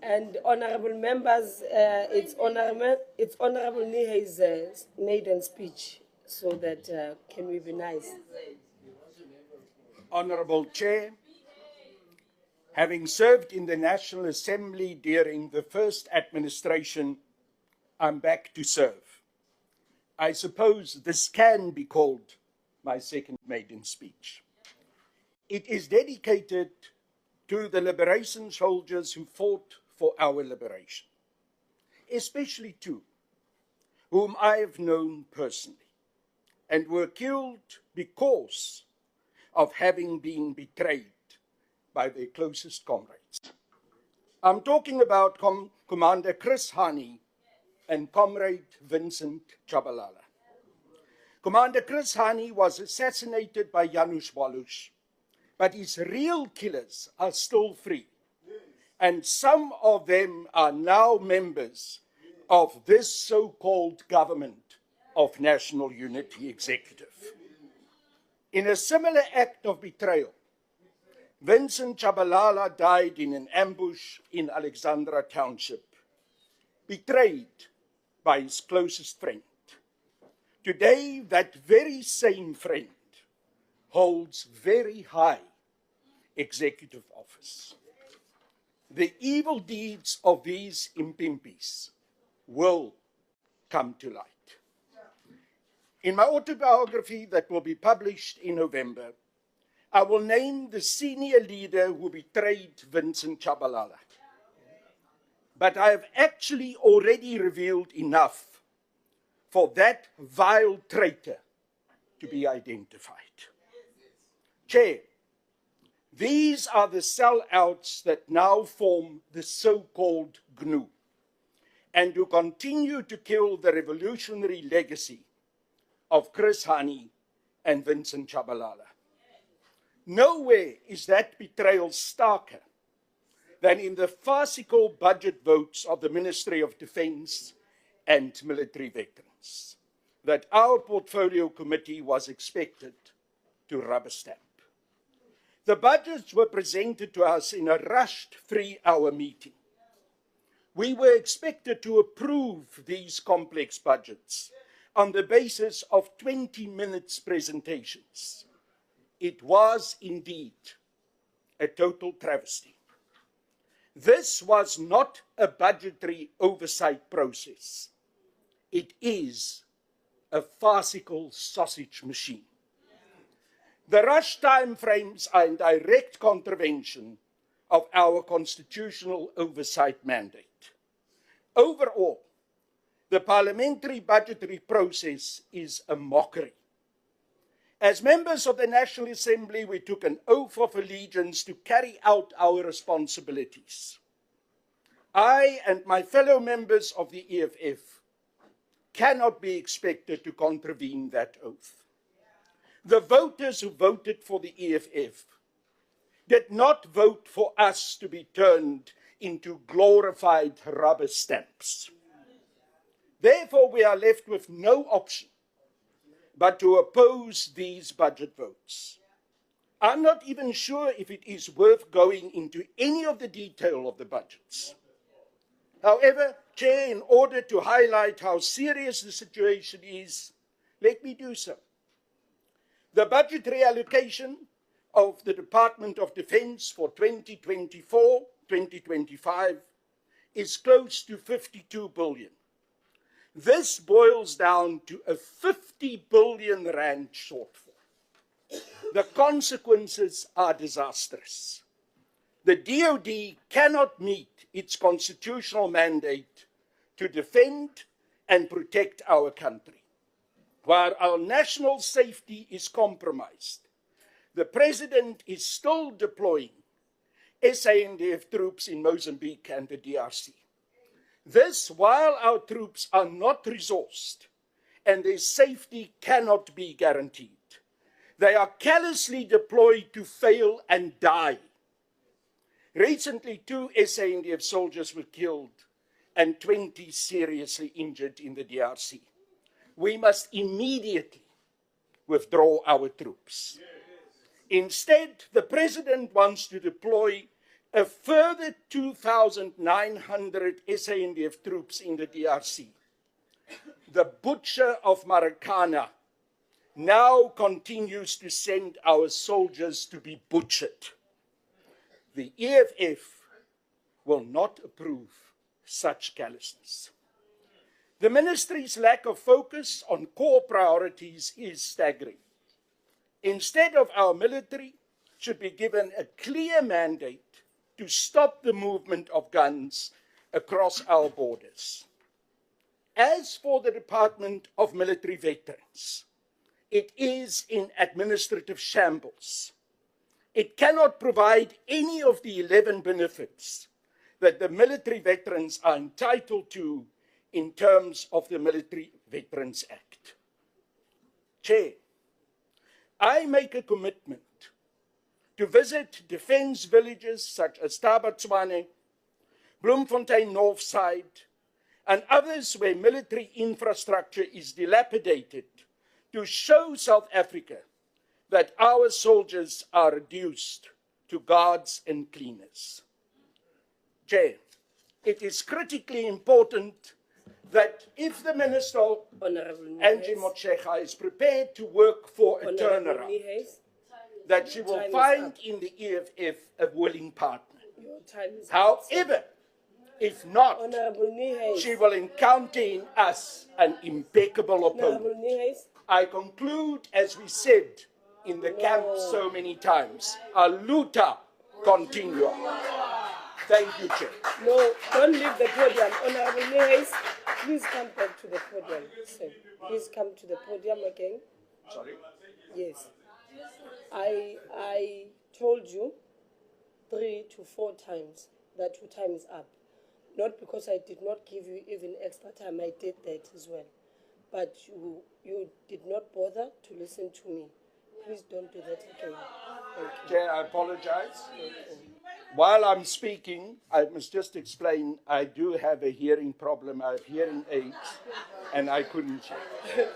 And honorable members, it's Honorable Niehaus' maiden speech, so that can we be nice? Honorable Chair, having served in the National Assembly during the first administration, I'm back to serve. I suppose this can be called my second maiden speech. It is dedicated to the liberation soldiers who fought for our liberation, especially two, whom I have known personally, and were killed because of having been betrayed by their closest comrades. I'm talking about Commander Chris Hani and Comrade Vincent Chabalala. Commander Chris Hani was assassinated by Janusz Walusz, but his real killers are still free, and some of them are now members of this so-called government of national unity executive. In a similar act of betrayal, Vincent Chabalala died in an ambush in Alexandra Township, betrayed by his closest friend. Today, that very same friend holds very high executive office. The evil deeds of these impimpis will come to light. In my autobiography that will be published in November, I will name the senior leader who betrayed Vincent Chabalala. But I have actually already revealed enough for that vile traitor to be identified. Chair, these are the sellouts that now form the so-called GNU, and who continue to kill the revolutionary legacy of Chris Hani and Vincent Chabalala. Nowhere is that betrayal starker than in the farcical budget votes of the Ministry of Defence and military veterans that our portfolio committee was expected to rubber stamp. The budgets were presented to us in a rushed 3-hour meeting. We were expected to approve these complex budgets on the basis of 20 minutes presentations. It was indeed a total travesty. This was not a budgetary oversight process. It is a farcical sausage machine. The rush timeframes are in direct contravention of our constitutional oversight mandate. Overall, the parliamentary budgetary process is a mockery. As members of the National Assembly, we took an oath of allegiance to carry out our responsibilities. I and my fellow members of the EFF cannot be expected to contravene that oath. The voters who voted for the EFF did not vote for us to be turned into glorified rubber stamps. Therefore, we are left with no option but to oppose these budget votes. I'm not even sure if it is worth going into any of the detail of the budgets. However, Chair, in order to highlight how serious the situation is, let me do so. The budgetary allocation of the Department of Defense for 2024-2025 is close to 52 billion. This boils down to a 50 billion rand shortfall. The consequences are disastrous. The DoD cannot meet its constitutional mandate to defend and protect our country. While our national safety is compromised, the President is still deploying SANDF troops in Mozambique and the DRC. This while our troops are not resourced and their safety cannot be guaranteed. They are callously deployed to fail and die. Recently, 2 SANDF soldiers were killed and 20 seriously injured in the DRC. We must immediately withdraw our troops. Instead, the President wants to deploy a further 2,900 SANDF troops in the DRC. The butcher of Marikana now continues to send our soldiers to be butchered. The EFF will not approve such callousness. The ministry's lack of focus on core priorities is staggering. Instead of our military should be given a clear mandate to stop the movement of guns across our borders. As for the Department of Military Veterans, it is in administrative shambles. It cannot provide any of the 11 benefits that the military veterans are entitled to in terms of the Military Veterans Act. Chair, I make a commitment to visit defense villages such as Tabatswane, Bloemfontein Northside, and others where military infrastructure is dilapidated to show South Africa that our soldiers are reduced to guards and cleaners. Chair, it is critically important that if the Minister, Angie Motshekga, is prepared to work for a turnaround, that she will find in the EFF a willing partner. However, if not, she will encounter in us an impeccable opponent. I conclude, as we said in the camp so many times, aluta continua. Thank you, Chair. No, don't leave the podium. Honorable Niehaus, please come back to the podium. Sir. Please come to the podium again. Sorry? Yes. I told you 3 to 4 times that your time is up. Not because I did not give you even extra time, I did that as well. But you did not bother to listen to me. Please don't do that again. Thank you. Chair, I apologize. While I'm speaking, I must just explain, I do have a hearing problem. I have hearing aids, and I couldn't hear.